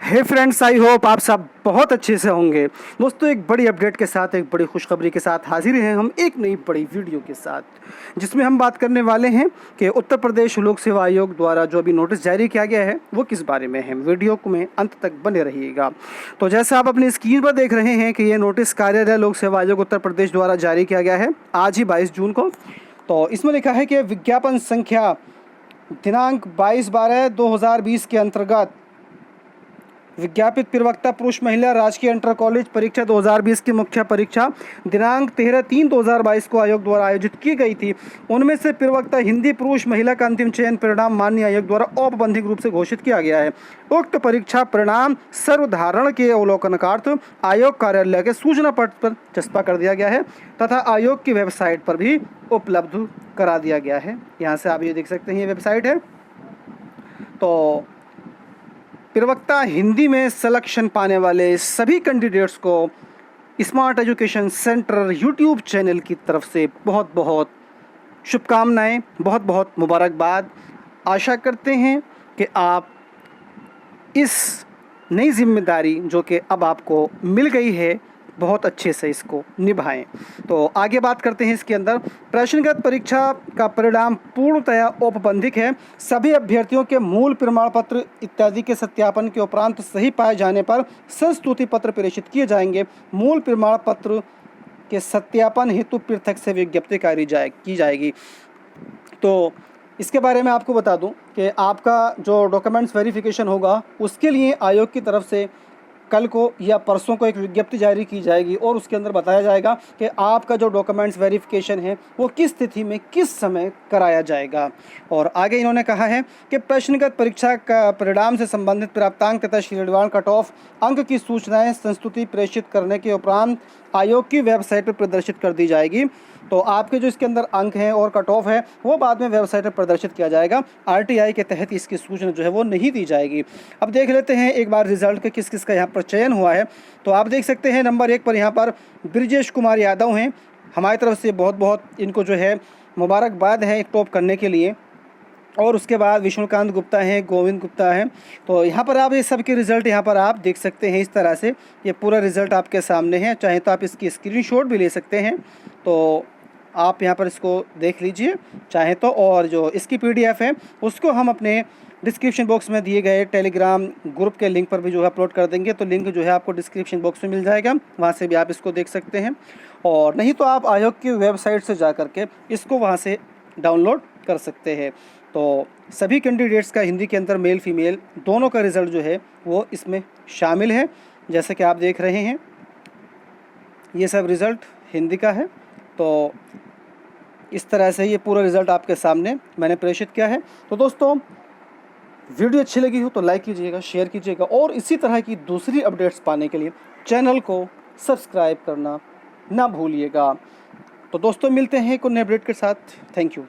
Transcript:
Hey friends, I hope आप सब बहुत अच्छे से होंगे। दोस्तों, एक बड़ी अपडेट के साथ, एक बड़ी खुशखबरी के साथ हाजिर हैं हम एक नई बड़ी वीडियो के साथ, जिसमें हम बात करने वाले हैं कि उत्तर प्रदेश लोक सेवा आयोग द्वारा जो अभी नोटिस जारी किया गया है वो किस बारे में है। वीडियो में अंत तक बने रहिएगा। तो जैसे आप अपनी स्क्रीन पर देख रहे हैं कि ये नोटिस कार्यालय लोक सेवा आयोग उत्तर प्रदेश द्वारा जारी किया गया है आज ही 22 जून को। तो इसमें लिखा है कि विज्ञापन संख्या दिनांक 22/12/2020 के अंतर्गत विज्ञापित प्रवक्ता पुरुष महिला राजकीय इंटर कॉलेज परीक्षा 2020 की मुख्य परीक्षा दिनांक 13/3/2022 को आयोग द्वारा आयोजित की गई थी। उनमें से प्रवक्ता हिंदी पुरुष महिला का अंतिम चयन परिणाम माननीय आयोग द्वारा औपबंधिक रूप से घोषित किया गया है। उक्त परीक्षा परिणाम सर्वधारण के अवलोकनार्थ आयोग कार्यालय के सूचना पट पर चस्पा कर दिया गया है तथा आयोग की वेबसाइट पर भी उपलब्ध करा दिया गया है। यहाँ से आप ये देख सकते हैं, ये वेबसाइट है। तो प्रवक्ता हिंदी में सिलेक्शन पाने वाले सभी कैंडिडेट्स को smart education centre YouTube channel की तरफ से बहुत बहुत शुभकामनाएं, बहुत बहुत मुबारकबाद। आशा करते हैं कि आप इस नई जिम्मेदारी जो कि अब आपको मिल गई है बहुत अच्छे से इसको निभाएं। तो आगे बात करते हैं इसके अंदर। प्रश्नगत परीक्षा का परिणाम पूर्णतया औपबंधिक है। सभी अभ्यर्थियों के मूल प्रमाण पत्र इत्यादि के सत्यापन के उपरांत सही पाए जाने पर संस्तुति पत्र प्रेषित किए जाएंगे। मूल प्रमाण पत्र के सत्यापन हेतु पृथक से विज्ञप्ति की जाएगी। तो इसके बारे में आपको बता दूं कि आपका जो डॉक्यूमेंट्स वेरिफिकेशन होगा उसके लिए आयोग की तरफ से कल को या परसों को एक विज्ञप्ति जारी की जाएगी और उसके अंदर बताया जाएगा कि आपका जो डॉक्यूमेंट्स वेरिफिकेशन है वो किस तिथि में किस समय कराया जाएगा। और आगे इन्होंने कहा है कि प्रश्नगत परीक्षा का परिणाम से संबंधित प्राप्तांक तथा श्रेणीवार कट ऑफ अंक की सूचनाएं संस्तुति प्रेषित करने के उपरांत आयोग की वेबसाइट पर प्रदर्शित कर दी जाएगी। तो आपके जो इसके अंदर अंक हैं और कट ऑफ है वो बाद में वेबसाइट पर प्रदर्शित किया जाएगा। आरटीआई के तहत इसकी सूचना जो है वो नहीं दी जाएगी। अब देख लेते हैं एक बार रिजल्ट के किस किस का यहाँ पर चयन हुआ है। तो आप देख सकते हैं नंबर 1 पर यहाँ पर ब्रिजेश कुमार यादव हैं। हमारी तरफ से बहुत बहुत इनको जो है मुबारकबाद है टॉप करने के लिए। और उसके बाद विष्णुकांत गुप्ता हैं, गोविंद गुप्ता हैं। तो यहाँ पर आप ये सब के रिज़ल्ट यहाँ पर आप देख सकते हैं। इस तरह से ये पूरा रिज़ल्ट आपके सामने है। चाहे तो आप इसकी स्क्रीनशॉट भी ले सकते हैं, तो आप यहाँ पर इसको देख लीजिए चाहे तो। और जो इसकी PDF है उसको हम अपने डिस्क्रिप्शन बॉक्स में दिए गए टेलीग्राम ग्रुप के लिंक पर भी जो है अपलोड कर देंगे। तो लिंक जो है आपको डिस्क्रिप्शन बॉक्स में मिल जाएगा, वहाँ से भी आप इसको देख सकते हैं। और नहीं तो आप आयोग की वेबसाइट से जा कर के इसको वहाँ से डाउनलोड कर सकते हैं। तो सभी कैंडिडेट्स का हिंदी के अंदर मेल फीमेल दोनों का रिज़ल्ट जो है वो इसमें शामिल है। जैसे कि आप देख रहे हैं ये सब रिज़ल्ट हिंदी का है। तो इस तरह से ये पूरा रिज़ल्ट आपके सामने मैंने प्रेषित किया है। तो दोस्तों, वीडियो अच्छी लगी हो तो लाइक कीजिएगा, शेयर कीजिएगा और इसी तरह की दूसरी अपडेट्स पाने के लिए चैनल को सब्सक्राइब करना ना भूलिएगा। तो दोस्तों, मिलते हैं एक नए अपडेट के साथ। Thank you.